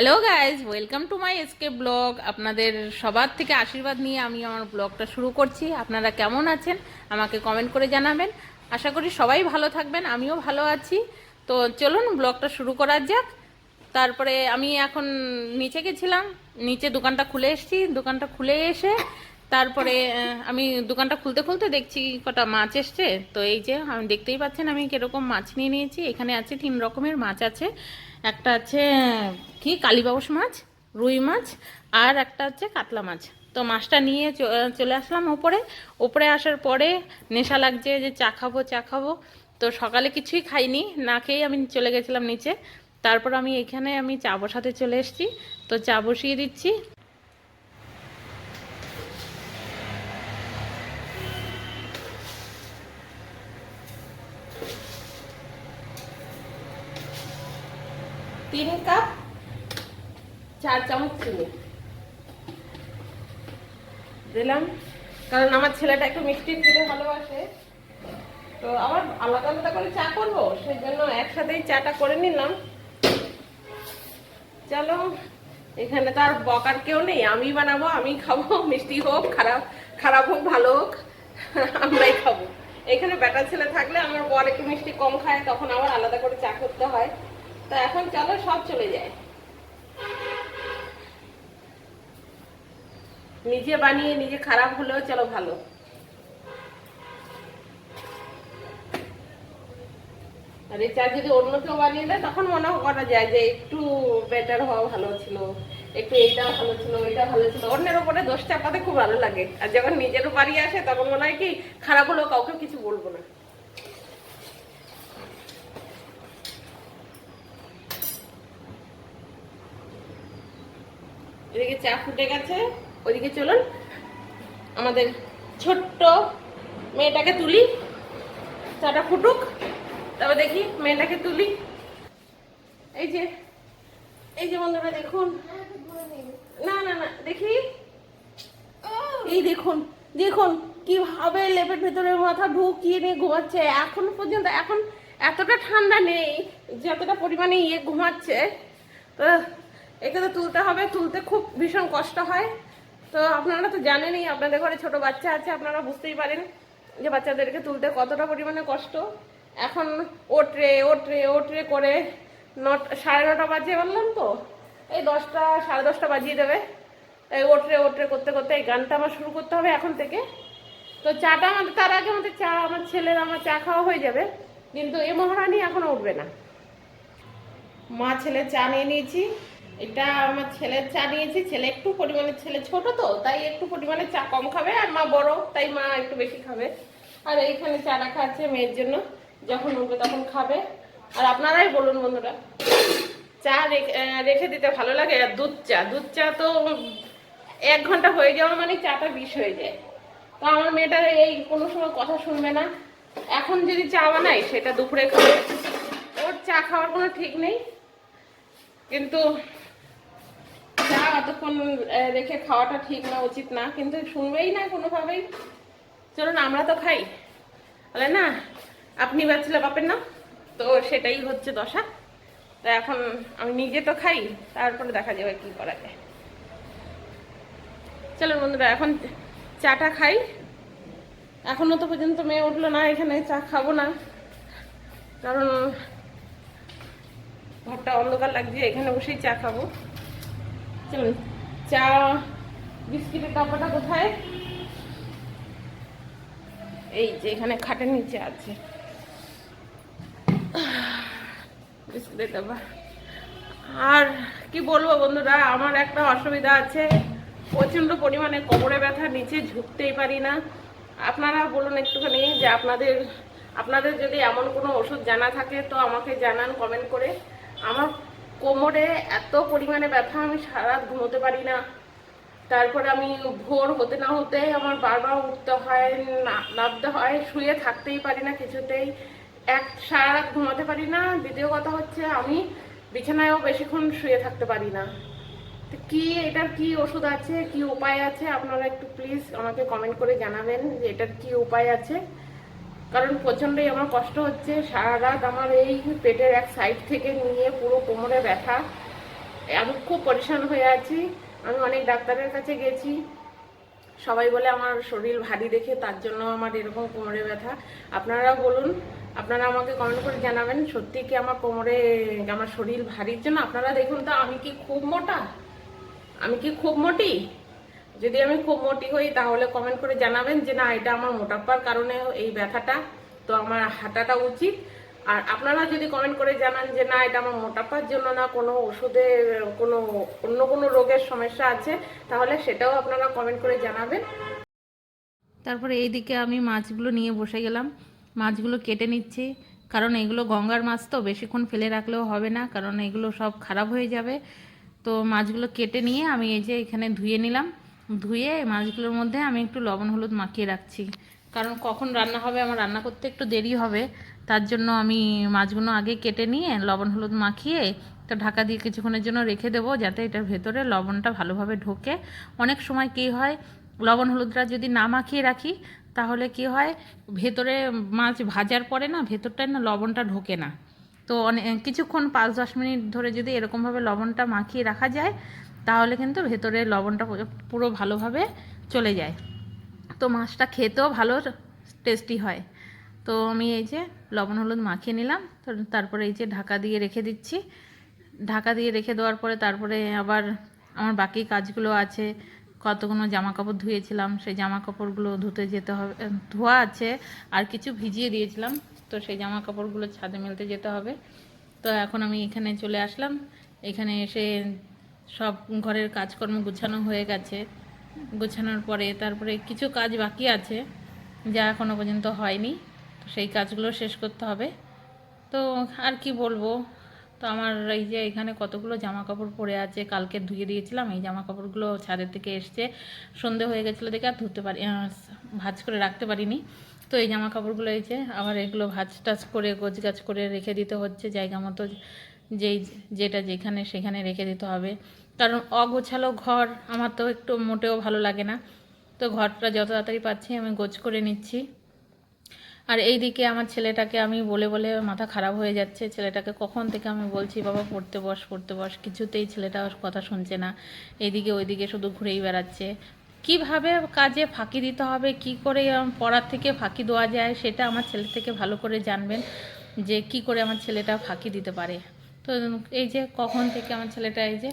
Hello guys, welcome to my SK blog. আপনাদের সবার থেকে আশীর্বাদ নিয়ে আমি আমার ব্লগটা শুরু করছি। আপনারা কেমন আছেন আমাকে কমেন্ট করে জানাবেন। আশা করি সবাই ভালো থাকবেন, আমিও ভালো আছি। তো চলুন ব্লগটা শুরু করা যাক। তারপরে আমি এখন নিচে গেছিলাম, নিচে দোকানটা খুলে এসেছি। দোকানটা খুলে এসে তারপরে আমি দোকানটা খুলতে খুলতে দেখছি কটা মাছ এসছে। তো এই যে আমি দেখতেই পাচ্ছেন আমি কিরকম মাছ নিয়ে নিয়েছি। এখানে আছে 3 রকমের মাছ আছে। একটা আছে কি কালীবাউস মাছ, রুই মাছ, আর একটা হচ্ছে কাতলা মাছ। তো মাছটা নিয়ে চলে আসলাম ওপরে। ওপরে আসার পরে নেশা লাগছে যে চা খাবো চা খাবো। তো সকালে কিছুই খাইনি, না খেয়েই আমি চলে গেছিলাম নিচে। তারপর আমি এখানে চা বসাতে চলে এসেছি। তো চা বসিয়ে দিচ্ছি। তিন কাপ 4 চামচ চিনি দিলাম, কারণ আমার ছেলেটা একটু মিষ্টি খেতে ভালোবাসে। তো আবার আলাদা আলাদা করে চা করবো, সেই জন্য একসাথেই চাটা করে নিলাম। চলো, এখানে তো আর বকার কেউ নেই, আমি বানাবো, আমি খাবো। মিষ্টি হোক খারাপ, খারাপ হোক ভালো হোক, আমরাই খাবো। এখানে বেটা ছেলে থাকলে আমার বর একটু মিষ্টি কম খায়, তখন আবার আলাদা করে চা করতে হয়। তো এখন চলো সব চলে যায়। নিজে বানিয়ে নিজে খারাপ হলেও চলো ভালো। আর এই চা যদি অন্য কেউ বানিয়ে দেয় তখন মনে করা যায় যে একটু বেটার হওয়া ভালো ছিল, একটু এইটা ভালো ছিল, ওইটা ভালো ছিল। অন্যের উপরে দোষ চাপাতে খুব ভালো লাগে। আর যখন নিজের বাড়ি আসে তখন মনে হয় কি খারাপ হলেও কাউকে কিছু বলবো না। এদিকে চা ফুটে গেছে, ওইদিকে চলুন আমাদের ছোট্ট মেয়েটাকে তুলি। চাটা ফুটুক, তবে দেখি মেয়েটাকে তুলি। এই যে এই যে বন্ধুরা দেখুন, না না না দেখি, এই দেখুন দেখুন কিভাবে লেপের ভেতরে মাথা ঢুকিয়ে নিয়ে ঘুমাচ্ছে। এখন পর্যন্ত এখন এতটা ঠান্ডা নেই যতটা পরিমাণে ঘুমাচ্ছে। তো একে তো তুলতে হবে, তুলতে খুব ভীষণ কষ্ট হয়। তো আপনারা তো জানেনই, আপনাদের ঘরে ছোট বাচ্চা আছে, আপনারা বুঝতেই পারেন যে বাচ্চাদেরকে তুলতে কতটা পরিমাণে কষ্ট। এখন ওটরে ওটরে ওটরে করে 9:30 বাজে বললাম তো, এই 10টা 10:30 বাজিয়ে দেবে। এই ওটরে ওটরে করতে করতে এই গানটা আমার শুরু করতে হবে এখন থেকে। তো চাটা আমাদের, তার আগে আমাদের চা, আমার ছেলের আমার চা খাওয়া হয়ে যাবে। কিন্তু এই মহারানী এখনো উঠবে না। মা ছেলে চা নিয়ে নিয়েছি, এটা আমার ছেলের চা নিয়েছি। ছেলে একটু পরিমাণে, ছেলে ছোট তো তাই একটু পরিমাণে চা কম খাবে, আর মা বড় তাই মা একটু বেশি খাবে। আর এইখানে চা রাখা আছে মেয়ের জন্য, যখন উঠবে তখন খাবে। আর আপনারাই বলুন বন্ধুরা, চা রেখে দিতে ভালো লাগে? আর দুধ চা, দুধ চা তো 1 ঘন্টা হয়ে যাওয়া মানে চাটা বিষ হয়ে যায়। তো আমার মেয়েটা এই কোনো সময় কথা শুনবে না। এখন যদি চা বানাই সেটা দুপুরে খাবে, ওর চা খাওয়ার কোনো ঠিক নেই। কিন্তু চা অতক্ষণ রেখে খাওয়াটা ঠিক না, উচিত না, কিন্তু শুনবেই না কোনোভাবেই। চলুন আমরা তো খাই, বলে না আপনি বাঁচলে বাপের না, তো সেটাই হচ্ছে দশা। তো এখন আমি নিজে তো খাই, তারপরে দেখা যাবে কি করা যায়। চলুন বন্ধুরা এখন চাটা খাই। এখনো তো পর্যন্ত মেয়ে উঠলো না, এখানে চা খাবো না, কারণ ঘরটা অন্ধকার লাগছে, এখানে বসেই চা খাবো। চলুন, চা বিস্কিটের ডাব্বাটা কোথায়? এই যে এখানে খাটের নিচে আছে বিস্কুটের ডাব্বা। আর কি বলবো বন্ধুরা, আমার একটা অসুবিধা আছে, প্রচণ্ড পরিমাণে কোমরে ব্যথা, নিচে ঝুঁকতেই পারি না। আপনারা বলুন একটুখানি যে আপনাদের যদি এমন কোনো ওষুধ জানা থাকে তো আমাকে জানান কমেন্ট করে। আমার কোমরে এত পরিমাণে ব্যথা, আমি সারা রাত ঘুমোতে পারি না। তারপরে আমি ভোর হতে না হতে আমার বারবার উঠতে হয়, নামতে হয়, শুয়ে থাকতেই পারি না কিছুতেই। সারা রাত ঘুমাতে পারি না। দ্বিতীয় কথা হচ্ছে আমি বিছানায়ও বেশিক্ষণ শুয়ে থাকতে পারি না। তো কি এটার কি ওষুধ আছে, কি উপায় আছে, আপনারা একটু প্লিজ আমাকে কমেন্ট করে জানাবেন যে এটার কি উপায় আছে। কারণ প্রচণ্ডই আমার কষ্ট হচ্ছে, সারা রাত আমার এই পেটের এক সাইড থেকে নিয়ে পুরো কোমরে ব্যথা। আমি খুব পরেশান হয়ে আছি। আমি অনেক ডাক্তারের কাছে গেছি, সবাই বলে আমার শরীর ভারী দেখে তার জন্য আমার এরকম কোমরে ব্যথা। আপনারা বলুন, আপনারা আমাকে কমেন্ট করে জানাবেন সত্যি কি আমার কোমরে আমার শরীর ভারীর জন্য? আপনারা দেখুন তো, আমি কি খুব মোটা? আমি কি খুব মোটি? যদি আমি খুব মোটি হই তাহলে কমেন্ট করে জানাবেন যে না, এটা আমার মোটাপার কারণে এই ব্যথাটা, তো আমার হাঁটাটা উচিত। আর আপনারা যদি কমেন্ট করে জানান যে না, এটা আমার মোটাপার জন্য না, কোনো ওষুধের কোনো অন্য কোনো রোগের সমস্যা আছে, তাহলে সেটাও আপনারা কমেন্ট করে জানাবেন। তারপরে এইদিকে আমি মাছগুলো নিয়ে বসে গেলাম, মাছগুলো কেটে নিচ্ছি, কারণ এগুলো গঙ্গার মাছ তো বেশিক্ষণ ফেলে রাখলেও হবে না, কারণ এগুলো সব খারাপ হয়ে যাবে। তো মাছগুলো কেটে নিয়ে আমি এই যে এখানে ধুয়ে নিলাম, ধুয়ে মাছগুলোর মধ্যে আমি একটু লবণ হলুদ মাখিয়ে রাখছি, কারণ কখন রান্না হবে, আমার রান্না করতে একটু দেরি হবে, তার জন্য আমি মাছগুলো আগে কেটে নিয়ে লবণ হলুদ মাখিয়ে তো ঢাকা দিয়ে কিছুক্ষণের জন্য রেখে দেবো, যাতে এটার ভেতরে লবণটা ভালোভাবে ঢোকে। অনেক সময় কী হয়, লবণ হলুদটা যদি না মাখিয়ে রাখি তাহলে কি হয়, ভেতরে মাছ ভাজার পরে না ভেতরটায় না লবণটা ঢোকে না। তো অনেক কিছুক্ষণ 5-10 মিনিট ধরে যদি এরকমভাবে লবণটা মাখিয়ে রাখা যায় তাহলে কিন্তু ভেতরে লবণটা পুরো ভালোভাবে চলে যায়, তো মাছটা খেতেও ভালো টেস্টি হয়। তো আমি এই যে লবণ হলুদ মাখিয়ে নিলাম, তো তারপরে এই যে ঢাকা দিয়ে রেখে দিচ্ছি। ঢাকা দিয়ে রেখে দেওয়ার পরে তারপরে আবার আমার বাকি কাজগুলো আছে, কতগুলো জামা কাপড় ধুয়েছিলাম, সেই জামা কাপড়গুলো ধুতে যেতে হবে, ধোয়া আছে, আর কিছু ভিজিয়ে দিয়েছিলাম, তো সেই জামা কাপড়গুলো ছাদে মেলতে যেতে হবে। তো এখন আমি এখানে চলে আসলাম, এখানে এসে সব ঘরের কাজকর্ম গুছানো হয়ে গেছে। গোছানোর পরে তারপরে কিছু কাজ বাকি আছে যা এখনও পর্যন্ত হয়নি, তো সেই কাজগুলো শেষ করতে হবে। তো আর কি বলবো, তো আমার এই যে এখানে কতগুলো জামা কাপড় পরে আছে, কালকে ধুয়ে দিয়েছিলাম, এই জামা কাপড়গুলো ছাদের থেকে এসছে, সন্ধে হয়ে গেছিলো দেখে আর ধুতে পারি ভাঁজ করে রাখতে পারিনি। তো এই জামা কাপড়গুলো এই যে আবার এগুলো ভাঁজ টাজ করে গোছগাছ করে রেখে দিতে হচ্ছে জায়গা মতো, যেটা যেখানে সেখানে রেখে দিতে হবে, কারণ অগোছালো ঘর আমার তো একটু মোটেও ভালো লাগে না। তো ঘরটা যত তাড়াতাড়ি পাচ্ছি আমি গোছ করে নিচ্ছি। আর এই দিকে আমার ছেলেটাকে আমি বলে বলে মাথা খারাপ হয়ে যাচ্ছে, ছেলেটাকে কখন থেকে আমি বলছি বাবা পড়তে বস পড়তে বস, কিছুতেই ছেলেটা কথা শুনছে না, এইদিকে ওইদিকে শুধু ঘুরেই বেড়াচ্ছে। কিভাবে কাজে ফাঁকি দিতে হবে, কি করে পড়ার থেকে ফাঁকি দেওয়া যায়, সেটা আমার ছেলে থেকে ভালো করে জানবেন যে কি করে আমার ছেলেটা ফাঁকি দিতে পারে। তো এই যে কখন থেকে আমার ছেলেটা এই যে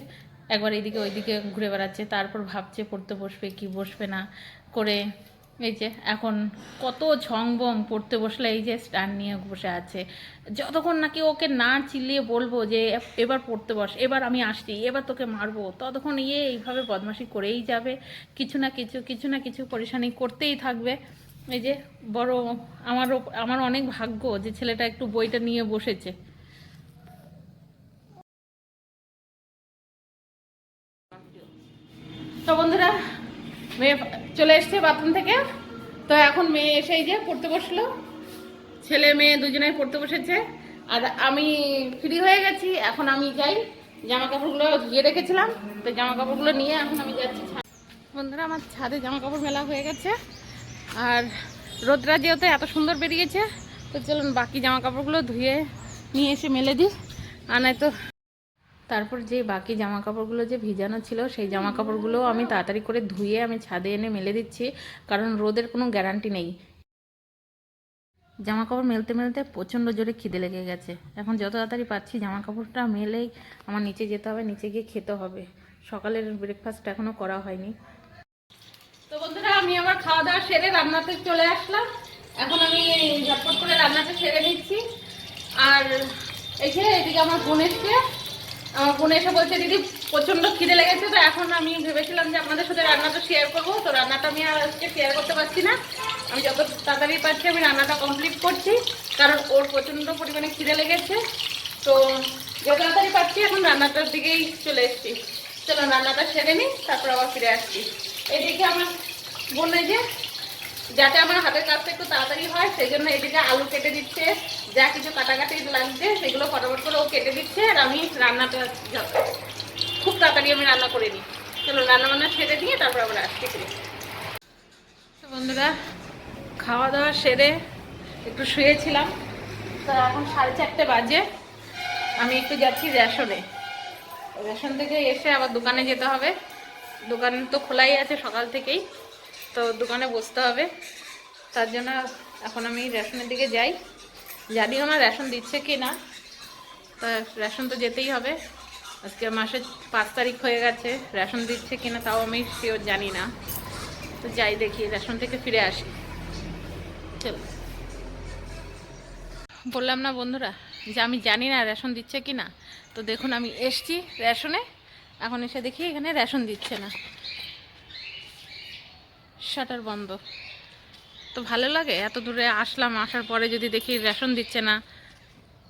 একবার এইদিকে ওইদিকে ঘুরে বেড়াচ্ছে, তারপর ভাবছে পড়তে বসবে কি বসবে না করে, এই যে এখন কত ঝংবং, পড়তে বসলে এই যে স্ট্যান্ড নিয়ে বসে আছে, যতক্ষণ নাকি ওকে না চিল্লিয়ে বলবো যে এবার পড়তে বস, এবার আমি আসছি, এবার তোকে মারবো, ততক্ষণ এইভাবে বদমাশি করেই যাবে, কিছু না কিছু কিছু না কিছু পরেশানি করতেই থাকবে। এই যে বড় আমার অনেক ভাগ্য যে ছেলেটা একটু বইটা নিয়ে বসেছে। তো বন্ধুরা, মেয়ে চলে এসছে বাথরুম থেকে, তো এখন মেয়ে এসে যে পড়তে বসলো, ছেলে মেয়ে দুজনেই পড়তে বসেছে, আর আমি ফ্রি হয়ে গেছি। এখন আমি যাই, জামা কাপড়গুলো ধুয়ে রেখেছিলাম, তো জামা কাপড়গুলো নিয়ে এখন আমি যাচ্ছি। বন্ধুরা, আমার ছাদে জামা কাপড় মেলা হয়ে গেছে, আর রোদরা যেহেতু এত সুন্দর বেরিয়েছে, তো চলুন বাকি জামা কাপড়গুলো ধুয়ে নিয়ে এসে মেলে দিই, আর নয়তো তারপর যে বাকি জামা কাপড়গুলো যে ভিজানো ছিল সেই জামা কাপড়গুলো আমি তাড়াতাড়ি করে ধুয়ে আমি ছাদে এনে মেলে দিচ্ছি, কারণ রোদের কোনো গ্যারান্টি নেই। জামা কাপড় মেলতে মেলতে প্রচণ্ড জোরে খিদে লেগে গেছে, এখন যত তাড়াতাড়ি পাচ্ছি জামা কাপড়টা মেলেই আমার নিচে যেতে হবে, নিচে গিয়ে খেতে হবে। সকালের ব্রেকফাস্ট এখনও করা হয়নি। তো বন্ধুরা, আমি আমার খাওয়া দাওয়া সেরে রান্নাতে চলে আসলাম, এখন আমি ঝটপট করে রান্নাটা সেরে নিচ্ছি। আর এই যে এদিকে আমার বোন এসছে, আমার বোন এসে বলছে দিদি প্রচণ্ড খিদে লেগেছে, তো এখন আমি ভেবেছিলাম যে আপনাদের সাথে রান্নাটা শেয়ার করবো, তো রান্নাটা আমি আর আজকে শেয়ার করতে পারছি না, আমি যত তাড়াতাড়ি পারছি আমি রান্নাটা কমপ্লিট করছি, কারণ ওর প্রচণ্ড পরিমাণে খিদে লেগেছে। তো যত তাড়াতাড়ি পারছি এখন রান্নাটার দিকেই চলে এসেছি। চলো রান্নাটা সেরে নিই, তারপর আবার ফিরে আসছি। এদিকে আমার বোন যে যাতে আমার হাতের কাজটা একটু তাড়াতাড়ি হয় সেই জন্য এদিকে আলু কেটে দিচ্ছে, যা কিছু কাটাকাটি লাগছে সেগুলো ফটাফট করে ও কেটে দিচ্ছে, আর আমি রান্নাটা খুব তাড়াতাড়ি আমি রান্না করে নিই। চলো রান্না বান্না সেরে দিয়ে তারপর আবার আসছি ফিরে। বন্ধুরা, খাওয়া দাওয়া সেরে একটু শুয়েছিলাম, তো এখন 4:30 বাজে, আমি একটু যাচ্ছি রেশনে। রেশন থেকে এসে আবার দোকানে যেতে হবে। দোকান তো খোলাই আছে সকাল থেকেই, তো দোকানে বসতে হবে। তার জন্য এখন আমি রেশনের দিকে যাই। জানিও না রেশন দিচ্ছে কি না, তা রেশন তো যেতেই হবে। আজকে মাসের 5 তারিখ হয়ে গেছে, রেশন দিচ্ছে কিনা তাও আমি শিওর জানি না। তো যাই দেখি, রেশন থেকে ফিরে আসি। চলো, বললাম না বন্ধুরা যে আমি জানি না রেশন দিচ্ছে কি না। তো দেখুন আমি এসছি রেশনে, এখন এসে দেখি এখানে রেশন দিচ্ছে না, শাটার বন্ধ। তো ভালো লাগে, এত দূরে আসলাম, আসার পরে যদি দেখি রেশন দিচ্ছে না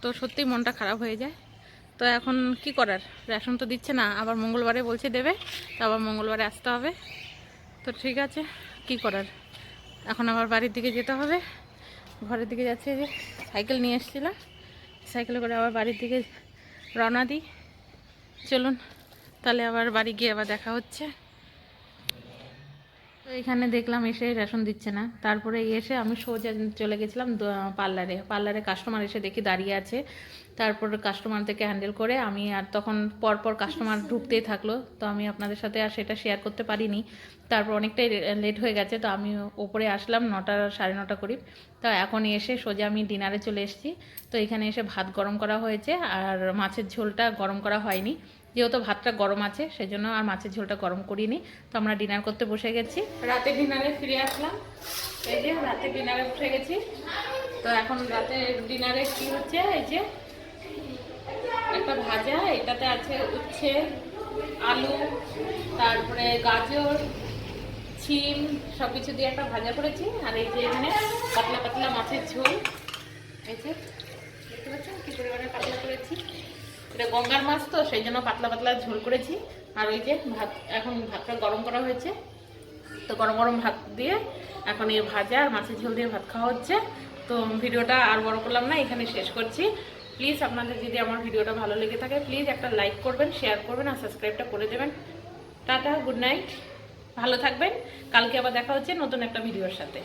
তো সত্যিই মনটা খারাপ হয়ে যায়। তো এখন কি করার, রেশন তো দিচ্ছে না, আবার মঙ্গলবারে বলছে দেবে, তো আবার মঙ্গলবারে আসতে হবে। তো ঠিক আছে, কি করার, এখন আবার বাড়ির দিকে যেতে হবে। ঘরের দিকে যাচ্ছে, যে সাইকেল নিয়ে এসেছিলাম, সাইকেলে করে আবার বাড়ির দিকে রওনা দিই। চলুন তাহলে আবার বাড়ি গিয়ে আবার দেখা হচ্ছে। তো এখানে দেখলাম এসে রেশন দিচ্ছে না, তারপরে এসে আমি সোজা চলে গেছিলাম পার্লারে কাস্টমার এসে দেখি দাঁড়িয়ে আছে। তারপর কাস্টমার থেকে হ্যান্ডেল করে আমি, আর তখন পরপর কাস্টমার ঢুকতেই থাকলো, তো আমি আপনাদের সাথে আর সেটা শেয়ার করতে পারিনি। তারপর অনেকটাই লেট হয়ে গেছে, তো আমি ওপরে আসলাম 9টা 9:30 করিব। তো এখন এসে সোজা আমি ডিনারে চলে এসেছি। তো এখানে এসে ভাত গরম করা হয়েছে, আর মাছের ঝোলটা গরম করা হয়নি, যেহেতু ভাতটা গরম আছে সেই জন্য আর মাছের ঝোলটা গরম করিনি। তো আমরা ডিনার করতে বসে গেছি, রাতে ডিনারে ফিরে আসলাম। এই যে রাতে ডিনারে বসে গেছি। তো এখন রাতে ডিনারে কি হচ্ছে, এই যে একটা ভাজা, এটাতে আছে উচ্ছে, আলু, তারপরে গাজর, শিম, সব কিছু দিয়ে একটা ভাজা করেছি। আর এই যে এখানে পাতলা পাতলা মাছের ঝোল, এই যে দেখতে পাচ্ছেন কি পরিমাণে পাতলা করেছি। এটা গঙ্গার মাছ তো সেই জন্য পাতলা পাতলা ঝোল করেছি। আর ওই যে ভাত, এখন ভাতটা গরম করা হয়েছে, তো গরম গরম ভাত দিয়ে এখন এই ভাজা আর মাছের ঝোল দিয়ে ভাত খাওয়া হচ্ছে। তো ভিডিওটা আর বড় করলাম না, এখানে শেষ করছি। প্লিজ আপনাদের যদি আমার ভিডিওটা ভালো লেগে থাকে প্লিজ একটা লাইক করবেন, শেয়ার করবেন আর সাবস্ক্রাইবটা করে দেবেন। টাটা, গুড নাইট, ভালো থাকবেন। কালকে আবার দেখা হচ্ছে নতুন একটা ভিডিওর সাথে।